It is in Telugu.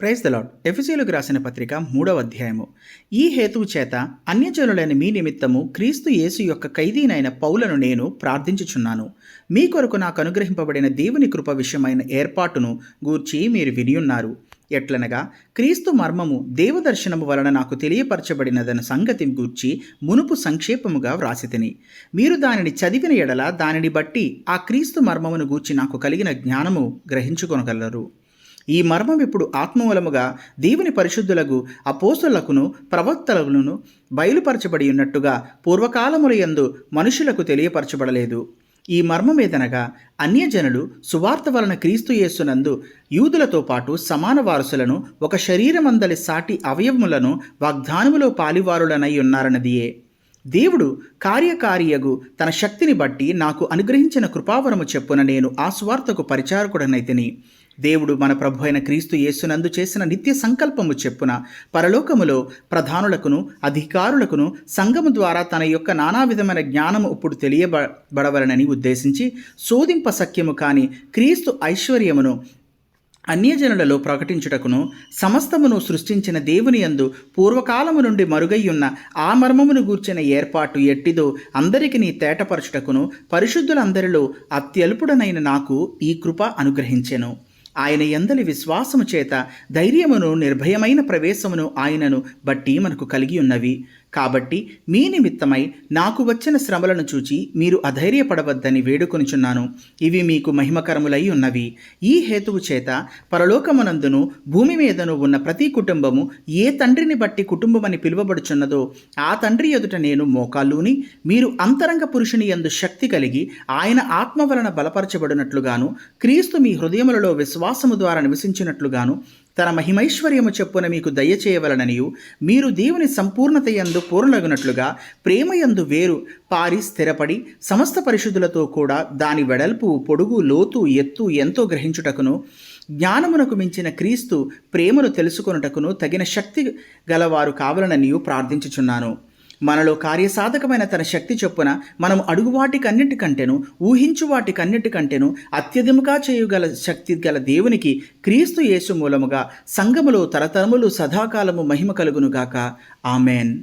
Praise the lord. ఎఫెసీయులకు రాసిన పత్రిక 3వ అధ్యాయము. ఈ హేతువు చేత అన్యజనులైన మీ నిమిత్తము క్రీస్తు యేసు యొక్క ఖైదీనైన పౌలను నేను ప్రార్థించుచున్నాను. మీ కొరకు నాకు అనుగ్రహింపబడిన దేవుని కృప విషయమైన ఏర్పాటును గూర్చి మీరు వినియున్నారు. ఎట్లనగా క్రీస్తు మర్మము దేవదర్శనము వలన నాకు తెలియపరచబడినదన్న సంగతి గూర్చి మునుపు సంక్షేపముగా వ్రాసితిని. మీరు దానిని చదివిన ఎడల దానిని బట్టి ఆ క్రీస్తు మర్మమును గూర్చి నాకు కలిగిన జ్ఞానము గ్రహించుకొనగలరు. ఈ మర్మం ఇప్పుడు ఆత్మమూలముగా దేవుని పరిశుద్ధులకు అపోస్తులకును ప్రవక్తలను బయలుపరచబడి ఉన్నట్టుగా పూర్వకాలములయందు మనుషులకు తెలియపరచబడలేదు. ఈ మర్మమేదనగా అన్యజనులు సువార్త వలన క్రీస్తు యేసునందు యూదులతో పాటు సమాన వారసులను, ఒక శరీరమందలి సాటి అవయవములను వాగ్దానములో పాలివారులనై ఉన్నారన్నదియే. దేవుడు కార్యకారియగు తన శక్తిని బట్టి నాకు అనుగ్రహించిన కృపావరము చెప్పున నేను ఆ సువార్తకు పరిచారకుడనైతిని. దేవుడు మన ప్రభు అయిన క్రీస్తు యేసునందు చేసిన నిత్య సంకల్పము చెప్పున పరలోకములో ప్రధానులకును అధికారులకును సంఘము ద్వారా తన యొక్క నానా విధమైన జ్ఞానము ఇప్పుడు తెలియబడవలనని ఉద్దేశించి శోధింప సఖ్యము కాని క్రీస్తు ఐశ్వర్యమును అన్యజనులలో ప్రకటించుటకును సమస్తమును సృష్టించిన దేవుని యందు పూర్వకాలము నుండి మరుగయ్యున్న ఆ మర్మమును గూర్చిన ఏర్పాటు ఎట్టిదో అందరికీ తేటపరచుటకును పరిశుద్ధులందరిలో అత్యల్పుడనైన నాకు ఈ కృప అనుగ్రహించెను. ఆయన యందలి విశ్వాసము చేత ధైర్యమును నిర్భయమైన ప్రవేశమును ఆయనను బట్టి మనకు కలిగి ఉన్నవి. కాబట్టి మీ నిమిత్తమై నాకు వచ్చిన శ్రమలను చూచి మీరు అధైర్యపడవద్దని వేడుకొనిచున్నాను. ఇవి మీకు మహిమకరములై ఉన్నవి. ఈ హేతువు చేత పరలోకమునందును భూమి మీదను ఉన్న ప్రతి కుటుంబము ఏ తండ్రిని బట్టి కుటుంబమని పిలువబడుచున్నదో ఆ తండ్రి ఎదుట నేను మోకాళ్ళూని, మీరు అంతరంగ పురుషుని యందు శక్తి కలిగి ఆయన ఆత్మ వలన బలపరచబడినట్లుగాను, క్రీస్తు మీ హృదయములలో విశ్వాసము ద్వారా నివసించినట్లుగాను తన మహిమైశ్వర్యము చెప్పున మీకు దయచేయవలననియు, మీరు దేవుని సంపూర్ణత యందు పూర్ణలగునట్లుగా ప్రేమయందు వేరు పారి స్థిరపడి సమస్త పరిశుద్ధులతో కూడా దాని వెడల్పు, పొడుగు, లోతు, ఎత్తు ఎంతో గ్రహించుటకును, జ్ఞానమునకు మించిన క్రీస్తు ప్రేమను తెలుసుకొనుటకును తగిన శక్తి గలవారు కావాలననియు ప్రార్థించుచున్నాను. మనలో కార్యసాధకమైన తన శక్తి చొప్పున మనం అడుగు వాటికన్నిటికంటేను ఊహించు వాటికన్నిటికంటేను అత్యధికముగా చేయగల శక్తి గల దేవునికి క్రీస్తు యేసు మూలముగా సంఘములో తరతరములు సదాకాలము మహిమ కలుగునుగాక. ఆమెన్.